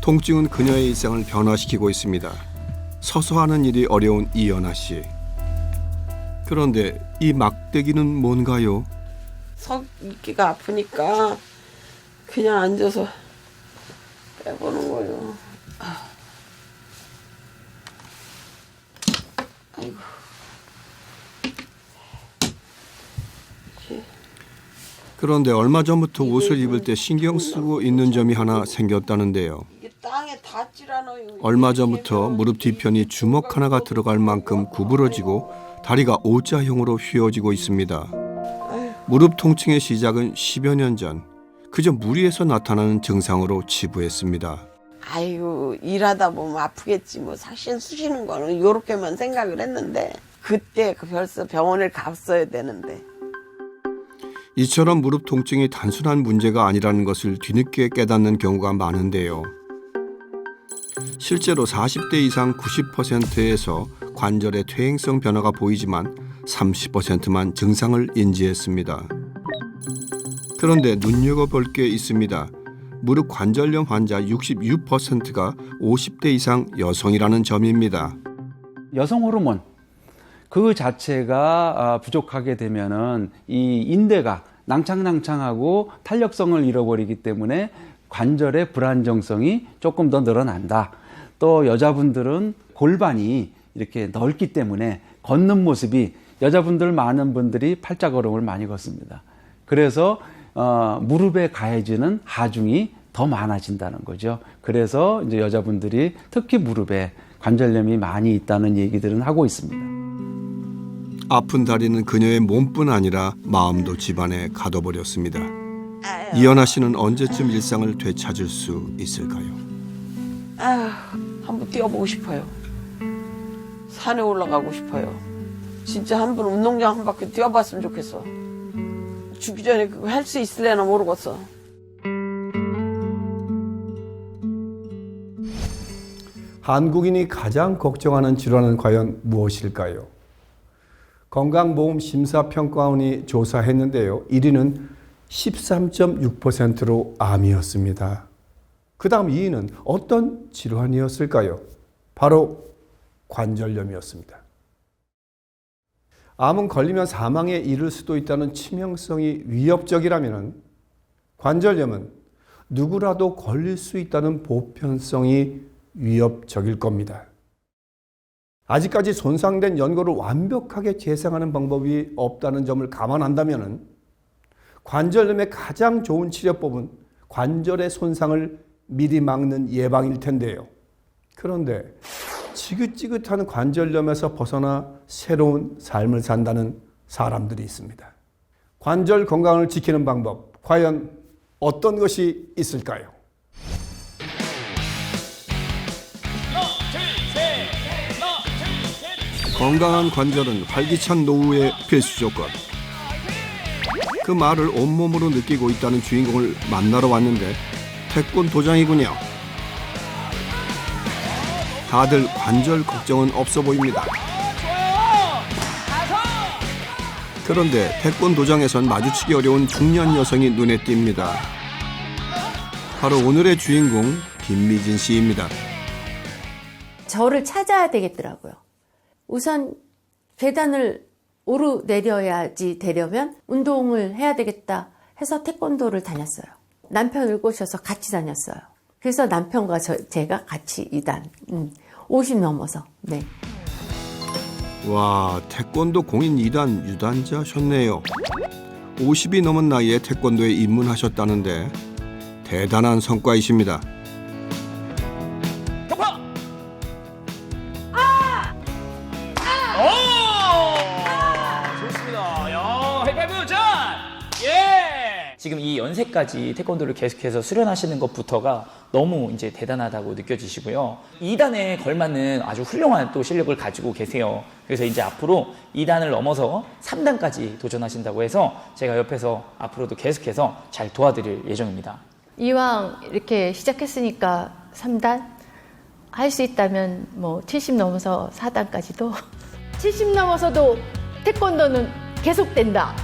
통증은 그녀의 일상을 변화시키고 있습니다. 서서 하는 일이 어려운 이연아 씨. 그런데 이 막대기는 뭔가요? 서 있기가 아프니까 그냥 앉아서 빼보는 거예요. 아이고. 그런데 얼마 전부터 옷을 입을 때 신경 쓰고 있는 점이 하나 생겼다는데요. 이게 땅에 닿질 않아요. 얼마 전부터 무릎 뒤편이 주먹 하나가 들어갈 만큼 구부러지고 다리가 O자형으로 휘어지고 있습니다. 무릎 통증의 시작은 10여 년 전 그저 무리해서 나타나는 증상으로 치부했습니다. 아이고 일하다 보면 아프겠지 뭐 사실 쑤시는 거는 요렇게만 생각을 했는데 그때 벌써 병원을 갔어야 되는데. 이처럼 무릎 통증이 단순한 문제가 아니라는 것을 뒤늦게 깨닫는 경우가 많은데요. 실제로 40대 이상 90%에서 관절의 퇴행성 변화가 보이지만 30%만 증상을 인지했습니다. 그런데 눈여겨볼 게 있습니다. 무릎 관절염 환자 66%가 50대 이상 여성이라는 점입니다. 여성 호르몬 그 자체가 부족하게 되면은 이 인대가 낭창낭창하고 탄력성을 잃어버리기 때문에 관절의 불안정성이 조금 더 늘어난다. 또 여자분들은 골반이 이렇게 넓기 때문에 걷는 모습이 여자분들 많은 분들이 팔자걸음을 많이 걷습니다. 그래서 무릎에 가해지는 하중이 더 많아진다는 거죠. 그래서 이제 여자분들이 특히 무릎에 관절염이 많이 있다는 얘기들은 하고 있습니다. 아픈 다리는 그녀의 몸뿐 아니라 마음도 집안에 가둬버렸습니다. 이연아 씨는 언제쯤 일상을 되찾을 수 있을까요? 한번 뛰어보고 싶어요. 산에 올라가고 싶어요. 진짜 한 번 운동장 한 바퀴 뛰어봤으면 좋겠어. 죽기 전에 그거 할 수 있을래나 모르겠어. 한국인이 가장 걱정하는 질환은 과연 무엇일까요? 건강보험심사평가원이 조사했는데요. 1위는 13.6%로 암이었습니다. 그 다음 2위는 어떤 질환이었을까요? 바로 관절염이었습니다. 암은 걸리면 사망에 이를 수도 있다는 치명성이 위협적이라면 관절염은 누구라도 걸릴 수 있다는 보편성이 위협적일 겁니다. 아직까지 손상된 연골을 완벽하게 재생하는 방법이 없다는 점을 감안한다면 관절염의 가장 좋은 치료법은 관절의 손상을 미리 막는 예방일 텐데요. 그런데 지긋지긋한 관절염에서 벗어나 새로운 삶을 산다는 사람들이 있습니다. 관절 건강을 지키는 방법, 과연 어떤 것이 있을까요? 건강한 관절은 활기찬 노후의 필수 조건. 그 말을 온몸으로 느끼고 있다는 주인공을 만나러 왔는데 태권도장이군요. 다들 관절 걱정은 없어 보입니다. 그런데 태권도장에선 마주치기 어려운 중년 여성이 눈에 띕니다. 바로 오늘의 주인공 김미진 씨입니다. 저를 찾아야 되겠더라고요. 우선 계단을 오르내려야지 되려면 운동을 해야 되겠다 해서 태권도를 다녔어요. 남편을 꼬셔서 같이 다녔어요. 그래서 남편과 제가 같이 2단 50 넘어서. 네. 와, 태권도 공인 2단 유단자셨네요. 50이 넘은 나이에 태권도에 입문하셨다는데 대단한 성과이십니다. 좋습니다. 야, 하이파이브 전! 예! 지금 이 연세까지 태권도를 계속해서 수련하시는 것부터가 너무 이제 대단하다고 느껴지시고요. 2단에 걸맞는 아주 훌륭한 또 실력을 가지고 계세요. 그래서 이제 앞으로 2단을 넘어서 3단까지 도전하신다고 해서 제가 옆에서 앞으로도 계속해서 잘 도와드릴 예정입니다. 이왕 이렇게 시작했으니까 3단 할 수 있다면 뭐 70 넘어서 4단까지도 70 넘어서도 태권도는 계속된다.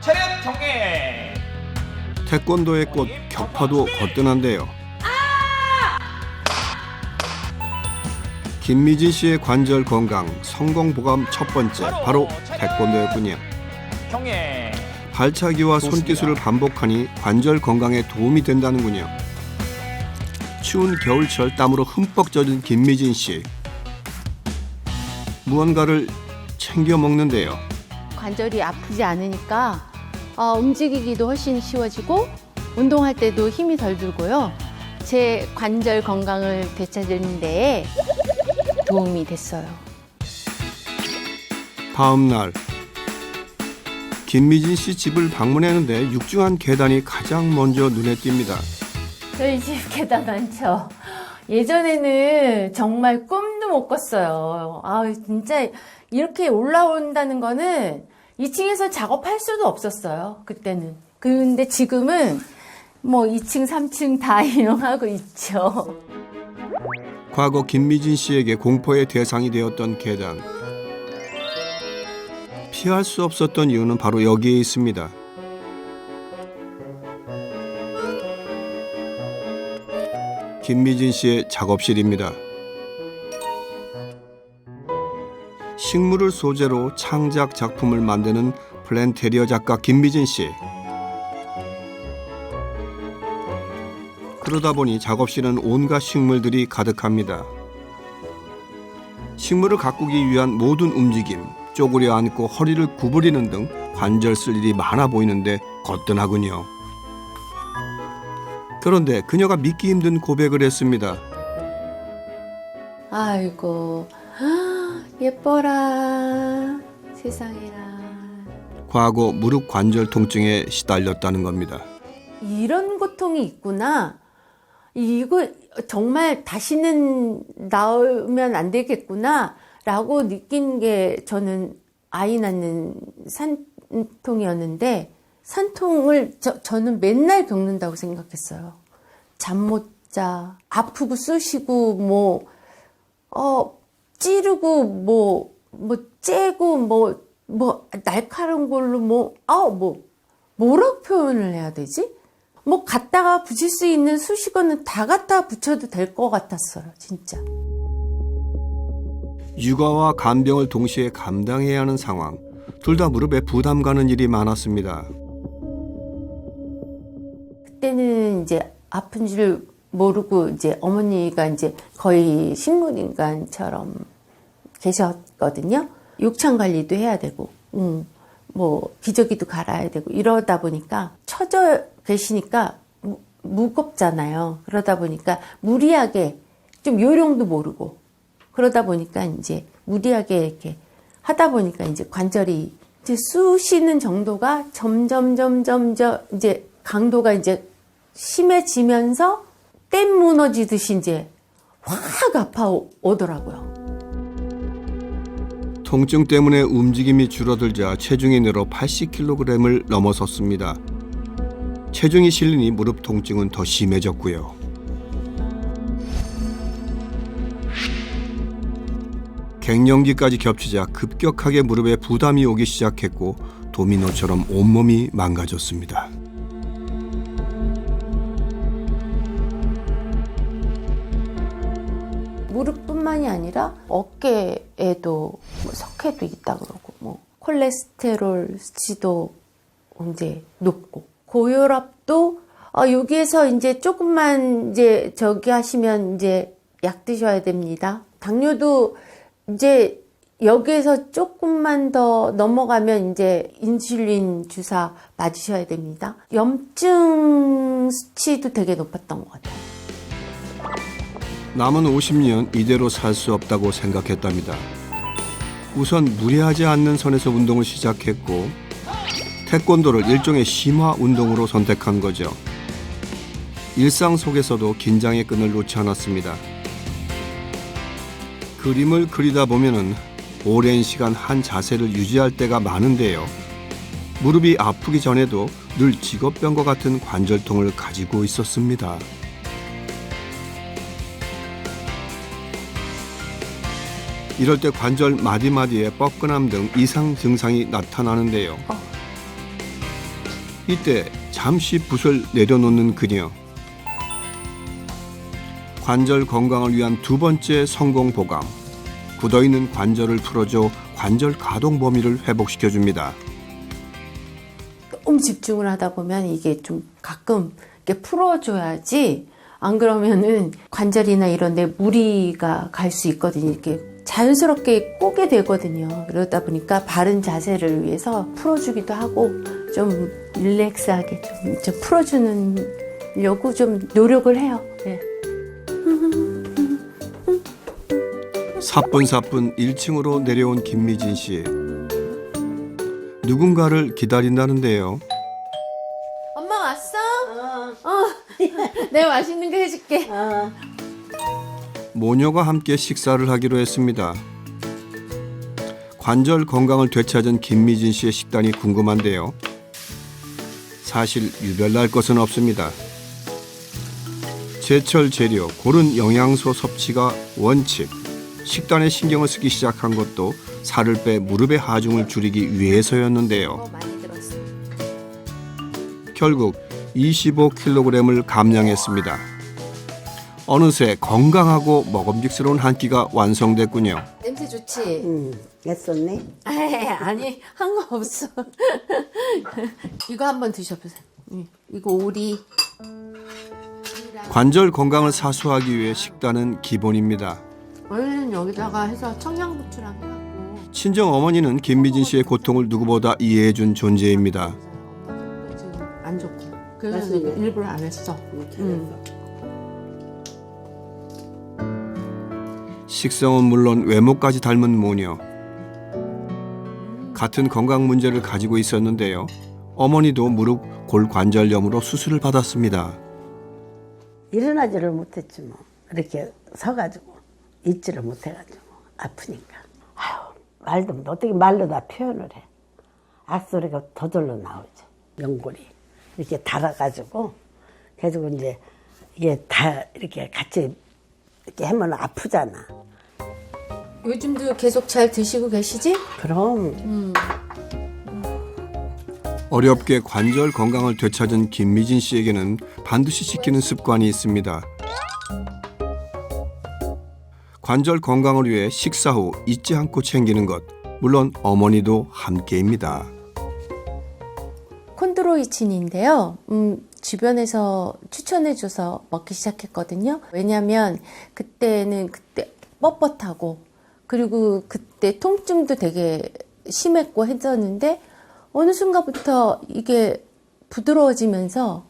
체력 경례! 태권도의 꽃 격파도 거뜬한데요. 김미진 씨의 관절 건강 성공 보감 첫 번째 바로 태권도였군요. 경례. 발차기와 손기술을 반복하니 관절 건강에 도움이 된다는군요. 추운 겨울철 땀으로 흠뻑 젖은 김미진 씨. 무언가를 챙겨 먹는데요. 관절이 아프지 않으니까 움직이기도 훨씬 쉬워지고 운동할 때도 힘이 덜 들고요. 제 관절 건강을 되찾는 데에 도움이 됐어요. 다음 날 김미진 씨 집을 방문했는데 육중한 계단이 가장 먼저 눈에 띕니다. 저희 집 계단 많죠. 예전에는 정말 꿈도 못 꿨어요. 진짜 이렇게 올라온다는 거는 2층에서 작업할 수도 없었어요. 그때는. 근데 지금은 뭐 2층, 3층 다 이용하고 있죠. 과거 김미진 씨에게 공포의 대상이 되었던 계단. 피할 수 없었던 이유는 바로 여기에 있습니다. 김미진 씨의 작업실입니다. 식물을 소재로 창작 작품을 만드는 플랜테리어 작가 김미진 씨. 그러다 보니 작업실은 온갖 식물들이 가득합니다. 식물을 가꾸기 위한 모든 움직임, 쪼그려 앉고 허리를 구부리는 등 관절 쓸 일이 많아 보이는데 거뜬하군요. 그런데 그녀가 믿기 힘든 고백을 했습니다. 아이고, 예뻐라, 세상에나. 과거 무릎 관절 통증에 시달렸다는 겁니다. 이런 고통이 있구나. 이거 정말 다시는 나오면 안 되겠구나 라고 느낀 게 저는 아이 낳는 산통이었는데, 산통을 저는 맨날 겪는다고 생각했어요. 잠 못 자, 아프고 쑤시고 찌르고 째고 날카로운 걸로 뭐라고 표현을 해야 되지? 갖다가 붙일 수 있는 수식어는 다 갖다 붙여도 될 것 같았어요, 진짜. 육아와 간병을 동시에 감당해야 하는 상황. 둘 다 무릎에 부담 가는 일이 많았습니다. 그때는 이제 아픈 줄 모르고 이제 어머니가 이제 거의 식물인간처럼 계셨거든요. 욕창 관리도 해야 되고, 기저귀도 갈아야 되고 이러다 보니까 처져 계시니까 무겁잖아요. 그러다 보니까 무리하게 좀 요령도 모르고 그러다 보니까 이제 무리하게 이렇게 하다 보니까 이제 관절이 이제 쑤시는 정도가 점점 이제 강도가 이제 심해지면서 댐 무너지듯이 이제 확 아파오더라고요. 통증 때문에 움직임이 줄어들자 체중이 늘어 80kg을 넘어섰습니다. 체중이 실리니 무릎 통증은 더 심해졌고요. 갱년기까지 겹치자 급격하게 무릎에 부담이 오기 시작했고 도미노처럼 온몸이 망가졌습니다. 무릎뿐만이 아니라 어깨에도 석회도 있다 그러고 콜레스테롤 수치도 이제 높고 고혈압도 여기에서 이제 조금만 이제 하시면 이제 약 드셔야 됩니다. 당뇨도 이제 여기에서 조금만 더 넘어가면 이제 인슐린 주사 맞으셔야 됩니다. 염증 수치도 되게 높았던 것 같아요. 남은 50년 이대로 살 수 없다고 생각했답니다. 우선 무리하지 않는 선에서 운동을 시작했고 태권도를 일종의 심화 운동으로 선택한 거죠. 일상 속에서도 긴장의 끈을 놓지 않았습니다. 그림을 그리다 보면은 오랜 시간 한 자세를 유지할 때가 많은데요. 무릎이 아프기 전에도 늘 직업병과 같은 관절통을 가지고 있었습니다. 이럴 때 관절 마디마디에 뻐근함 등 이상 증상이 나타나는데요. 이때 잠시 붓을 내려놓는 그녀. 관절 건강을 위한 두 번째 성공 보감. 굳어있는 관절을 풀어줘 관절 가동 범위를 회복시켜줍니다. 너무 집중을 하다 보면 이게 좀 가끔 이렇게 풀어줘야지, 안 그러면은 관절이나 이런 데 무리가 갈 수 있거든요. 이렇게 자연스럽게 꼬게 되거든요. 그러다 보니까 바른 자세를 위해서 풀어주기도 하고 좀 릴렉스하게 좀 풀어주려고 좀 노력을 해요. 네. 사뿐사뿐 1층으로 내려온 김미진 씨. 누군가를 기다린다는데요. 엄마 왔어? 내가 맛있는 거 해줄게. 모녀가 함께 식사를 하기로 했습니다. 관절 건강을 되찾은 김미진 씨의 식단이 궁금한데요. 사실 유별날 것은 없습니다. 제철 재료, 고른 영양소 섭취가 원칙. 식단에 신경을 쓰기 시작한 것도 살을 빼 무릎의 하중을 줄이기 위해서였는데요. 많이 들었어. 결국 25kg을 감량했습니다. 어느새 건강하고 먹음직스러운 한 끼가 완성됐군요. 냄새 좋지? 애썼네. 아니, 한 거 없어. 이거 한번 드셔보세요. 이거 오리. 관절 건강을 사수하기 위해 식단은 기본입니다. 원래는 여기다가 해서 청양고추랑 해갖고. 친정 어머니는 김미진 씨의 고통을 누구보다 이해해준 존재입니다. 지금 안 좋고. 그래서 일부러 안 했어. 식성은 물론 외모까지 닮은 모녀. 같은 건강 문제를 가지고 있었는데요. 어머니도 무릎 골관절염으로 수술을 받았습니다. 일어나지를 못했지 뭐. 이렇게 서가지고 있지를 못해가지고 아프니까. 아유, 말도 못 어떻게 말로 다 표현을 해. 악소리가 저절로 나오죠. 연골이 이렇게 달아가지고 그래가지고 이제 이게 다 이렇게 같이 이렇게 하면 아프잖아. 요즘도 계속 잘 드시고 계시지? 그럼 어렵게 관절 건강을 되찾은 김미진 씨에게는 반드시 지키는 습관이 있습니다. 관절 건강을 위해 식사 후 잊지 않고 챙기는 것, 물론 어머니도 함께입니다. 콘드로이친인데요. 주변에서 추천해줘서 먹기 시작했거든요. 왜냐면 그때는 그때 뻣뻣하고 그리고 그때 통증도 되게 심했고 했었는데 어느 순간부터 이게 부드러워지면서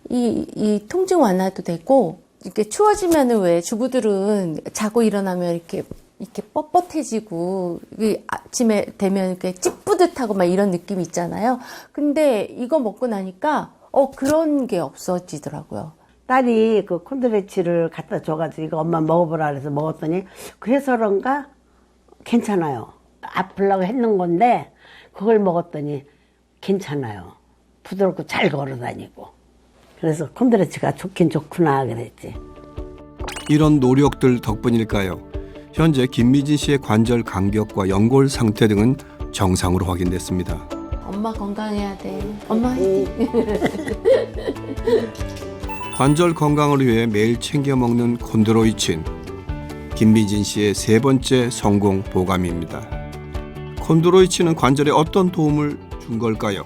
이 통증 완화도 되고 이렇게 추워지면은 왜 주부들은 자고 일어나면 이렇게 뻣뻣해지고 아침에 되면 이렇게 찌뿌듯하고 막 이런 느낌이 있잖아요. 근데 이거 먹고 나니까 그런 게 없어지더라고요. 딸이 그 콘드레치를 갖다 줘가지고 이거 엄마 먹어보라 그래서 먹었더니 그래서 그런가 괜찮아요. 아프려고 했는 건데 그걸 먹었더니 괜찮아요. 부드럽고 잘 걸어다니고. 그래서 콘드레치가 좋긴 좋구나 그랬지. 이런 노력들 덕분일까요? 현재 김미진 씨의 관절 간격과 연골 상태 등은 정상으로 확인됐습니다. 엄마 건강해야 돼. 엄마 화이팅. 관절 건강을 위해 매일 챙겨 먹는 콘드로이친. 김미진 씨의 세 번째 성공 보감입니다. 콘드로이친은 관절에 어떤 도움을 준 걸까요?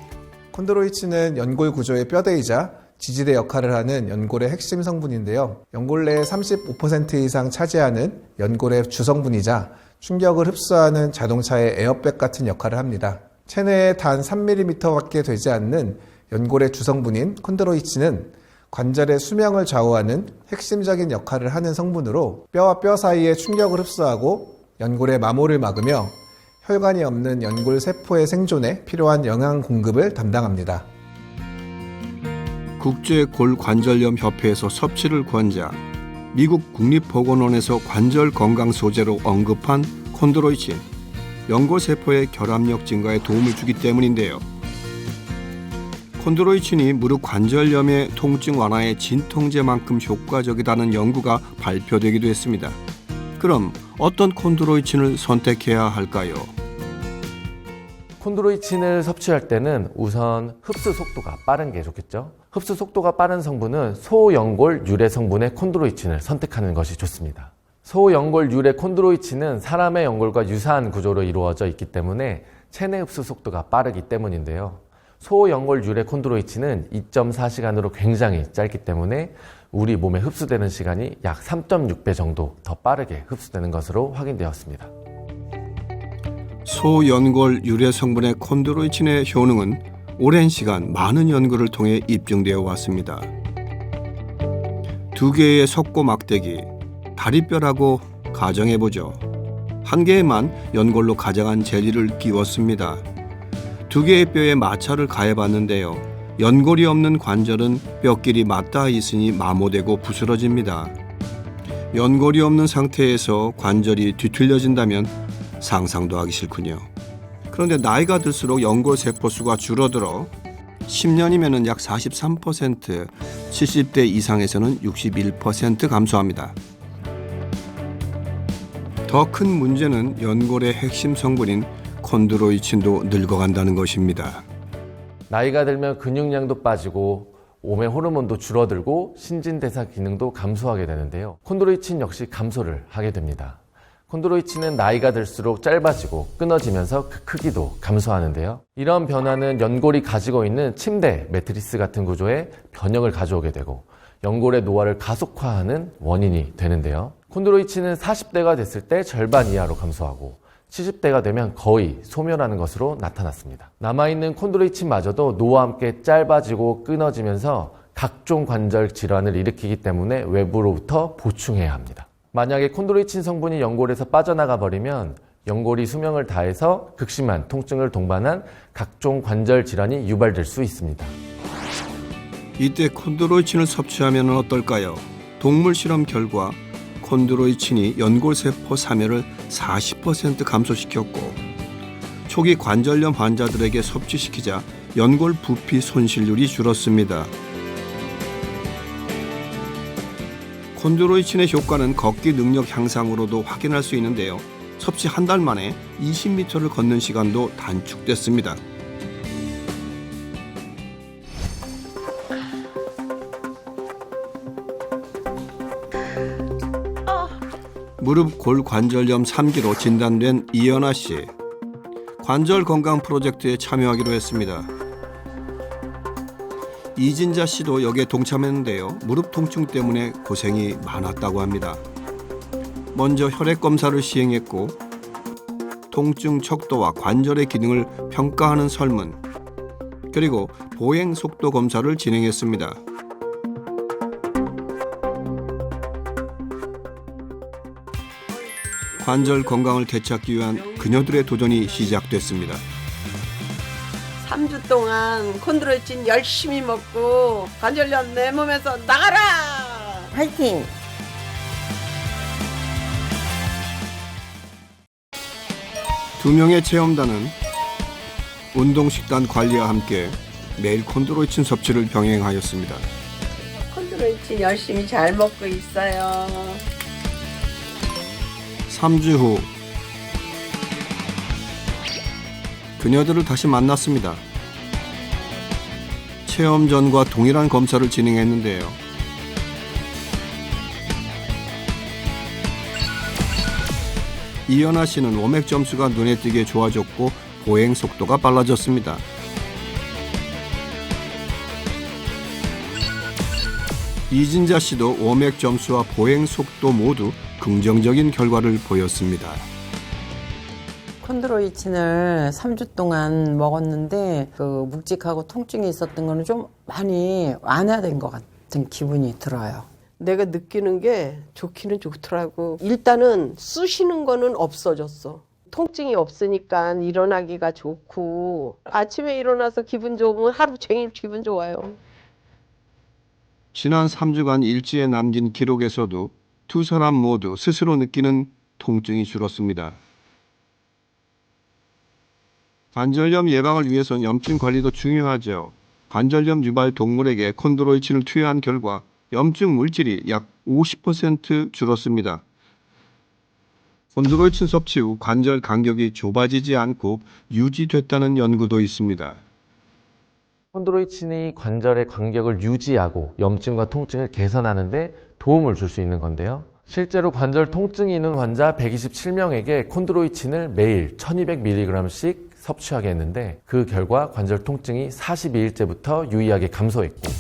콘드로이친은 연골 구조의 뼈대이자 지지대 역할을 하는 연골의 핵심 성분인데요. 연골 내의 35% 이상 차지하는 연골의 주성분이자 충격을 흡수하는 자동차의 에어백 같은 역할을 합니다. 체내에 단 3mm밖에 되지 않는 연골의 주성분인 콘드로이친은 관절의 수명을 좌우하는 핵심적인 역할을 하는 성분으로 뼈와 뼈 사이에 충격을 흡수하고 연골의 마모를 막으며 혈관이 없는 연골 세포의 생존에 필요한 영양 공급을 담당합니다. 국제골관절염협회에서 섭취를 권장, 미국 국립보건원에서 관절 건강 소재로 언급한 콘드로이친, 연골세포의 결합력 증가에 도움을 주기 때문인데요. 콘드로이친이 무릎 관절염의 통증 완화에 진통제만큼 효과적이다는 연구가 발표되기도 했습니다. 그럼 어떤 콘드로이친을 선택해야 할까요? 콘드로이친을 섭취할 때는 우선 흡수 속도가 빠른 게 좋겠죠. 흡수 속도가 빠른 성분은 소연골 유래 성분의 콘드로이친을 선택하는 것이 좋습니다. 소연골 유래 콘드로이친은 사람의 연골과 유사한 구조로 이루어져 있기 때문에 체내 흡수 속도가 빠르기 때문인데요. 소연골 유래 콘드로이친은 2.4시간으로 굉장히 짧기 때문에 우리 몸에 흡수되는 시간이 약 3.6배 정도 더 빠르게 흡수되는 것으로 확인되었습니다. 소연골 유래 성분의 콘드로이친의 효능은 오랜 시간 많은 연구를 통해 입증되어 왔습니다. 2개의 석고 막대기, 다리뼈라고 가정해보죠. 1개에만 연골로 가장한 젤리를 끼웠습니다. 2개의 뼈에 마찰을 가해봤는데요. 연골이 없는 관절은 뼈끼리 맞닿아 있으니 마모되고 부스러집니다. 연골이 없는 상태에서 관절이 뒤틀려진다면 상상도 하기 싫군요. 그런데 나이가 들수록 연골 세포수가 줄어들어 10년이면 약 43%, 70대 이상에서는 61% 감소합니다. 더 큰 문제는 연골의 핵심 성분인 콘드로이친도 늙어간다는 것입니다. 나이가 들면 근육량도 빠지고 몸의 호르몬도 줄어들고 신진대사 기능도 감소하게 되는데요. 콘드로이친 역시 감소를 하게 됩니다. 콘드로이친은 나이가 들수록 짧아지고 끊어지면서 그 크기도 감소하는데요. 이런 변화는 연골이 가지고 있는 침대, 매트리스 같은 구조에 변형을 가져오게 되고 연골의 노화를 가속화하는 원인이 되는데요. 콘드로이친은 40대가 됐을 때 절반 이하로 감소하고 70대가 되면 거의 소멸하는 것으로 나타났습니다. 남아있는 콘드로이친마저도 노화와 함께 짧아지고 끊어지면서 각종 관절 질환을 일으키기 때문에 외부로부터 보충해야 합니다. 만약에 콘드로이친 성분이 연골에서 빠져나가 버리면 연골이 수명을 다해서 극심한 통증을 동반한 각종 관절 질환이 유발될 수 있습니다. 이때 콘드로이친을 섭취하면 어떨까요? 동물 실험 결과 콘드로이친이 연골세포 사멸을 40% 감소시켰고 초기 관절염 환자들에게 섭취시키자 연골 부피 손실률이 줄었습니다. 콘드로이친의 효과는 걷기 능력 향상으로도 확인할 수 있는데요. 섭취 한 달 만에 20m를 걷는 시간도 단축됐습니다. 무릎 골관절염 3기로 진단된 이연아 씨. 관절 건강 프로젝트에 참여하기로 했습니다. 이진자 씨도 여기에 동참했는데요. 무릎 통증 때문에 고생이 많았다고 합니다. 먼저 혈액 검사를 시행했고 통증 척도와 관절의 기능을 평가하는 설문, 그리고 보행 속도 검사를 진행했습니다. 관절 건강을 되찾기 위한 그녀들의 도전이 시작됐습니다. 3주 동안 콘드로이친 열심히 먹고 관절염 내 몸에서 나가라! 화이팅! 두 명의 체험단은 운동식단 관리와 함께 매일 콘드로이친 섭취를 병행하였습니다. 콘드로이친 열심히 잘 먹고 있어요. 3주 후 그녀들을 다시 만났습니다. 체험 전과 동일한 검사를 진행했는데요. 이연아 씨는 워맥 점수가 눈에 띄게 좋아졌고 보행 속도가 빨라졌습니다. 이진자 씨도 워맥 점수와 보행 속도 모두 긍정적인 결과를 보였습니다. 콘드로이친을 3주 동안 먹었는데 그 묵직하고 통증이 있었던 거는 좀 많이 완화된 것 같은 기분이 들어요. 내가 느끼는 게 좋기는 좋더라고. 일단은 쑤시는 거는 없어졌어. 통증이 없으니까 일어나기가 좋고 아침에 일어나서 기분 좋으면 하루 종일 기분 좋아요. 지난 3주간 일지에 남긴 기록에서도 두 사람 모두 스스로 느끼는 통증이 줄었습니다. 관절염 예방을 위해서는 염증 관리도 중요하죠. 관절염 유발 동물에게 콘드로이친을 투여한 결과 염증 물질이 약 50% 줄었습니다. 콘드로이친 섭취 후 관절 간격이 좁아지지 않고 유지됐다는 연구도 있습니다. 콘드로이친이 관절의 간격을 유지하고 염증과 통증을 개선하는 데 도움을 줄 수 있는 건데요. 실제로 관절 통증이 있는 환자 127명에게 콘드로이친을 매일 1200mg씩 섭취하게 했는데 그 결과 관절 통증이 42일째부터 유의하게 감소했고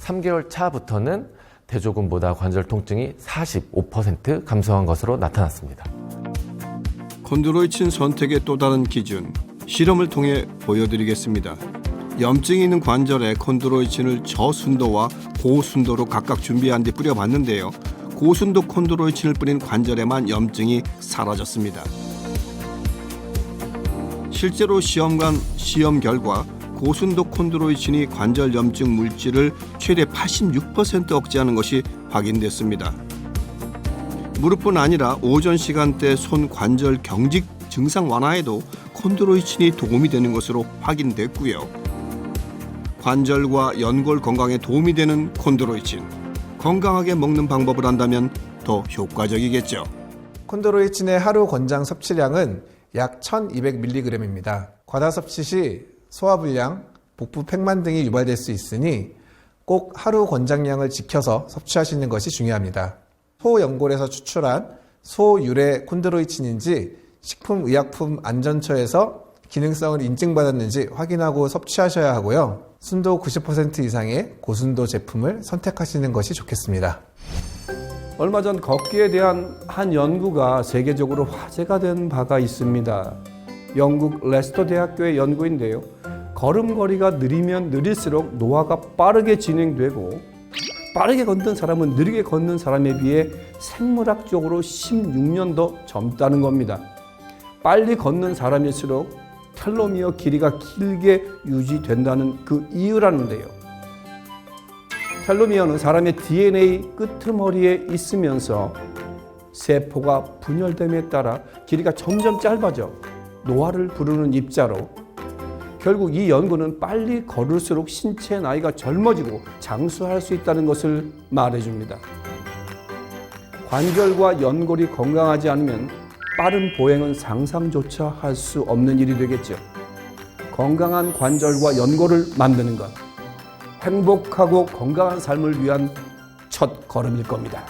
3개월 차부터는 대조군보다 관절 통증이 45% 감소한 것으로 나타났습니다. 콘드로이친 선택의 또 다른 기준, 실험을 통해 보여드리겠습니다. 염증이 있는 관절에 콘드로이친을 저순도와 고순도로 각각 준비한 뒤 뿌려봤는데요. 고순도 콘드로이친을 뿌린 관절에만 염증이 사라졌습니다. 실제로 시험 결과 고순도 콘드로이친이 관절 염증 물질을 최대 86% 억제하는 것이 확인됐습니다. 무릎뿐 아니라 오전 시간대 손 관절 경직 증상 완화에도 콘드로이친이 도움이 되는 것으로 확인됐고요. 관절과 연골 건강에 도움이 되는 콘드로이친. 건강하게 먹는 방법을 안다면 더 효과적이겠죠. 콘드로이친의 하루 권장 섭취량은 약 1200mg입니다. 과다 섭취 시 소화불량, 복부 팽만 등이 유발될 수 있으니 꼭 하루 권장량을 지켜서 섭취하시는 것이 중요합니다. 소연골에서 추출한 소유래 콘드로이친인지 식품의약품안전처에서 기능성을 인증받았는지 확인하고 섭취하셔야 하고요. 순도 90% 이상의 고순도 제품을 선택하시는 것이 좋겠습니다. 얼마 전 걷기에 대한 한 연구가 세계적으로 화제가 된 바가 있습니다. 영국 레스터 대학교의 연구인데요. 걸음걸이가 느리면 느릴수록 노화가 빠르게 진행되고 빠르게 걷는 사람은 느리게 걷는 사람에 비해 생물학적으로 16년 더 젊다는 겁니다. 빨리 걷는 사람일수록 텔로미어 길이가 길게 유지된다는 그 이유라는데요. 텔로미어는 사람의 DNA 끄트머리에 있으면서 세포가 분열됨에 따라 길이가 점점 짧아져 노화를 부르는 입자로 결국 이 연구는 빨리 걸을수록 신체 나이가 젊어지고 장수할 수 있다는 것을 말해줍니다. 관절과 연골이 건강하지 않으면 빠른 보행은 상상조차 할 수 없는 일이 되겠죠. 건강한 관절과 연골을 만드는 것, 행복하고 건강한 삶을 위한 첫 걸음일 겁니다.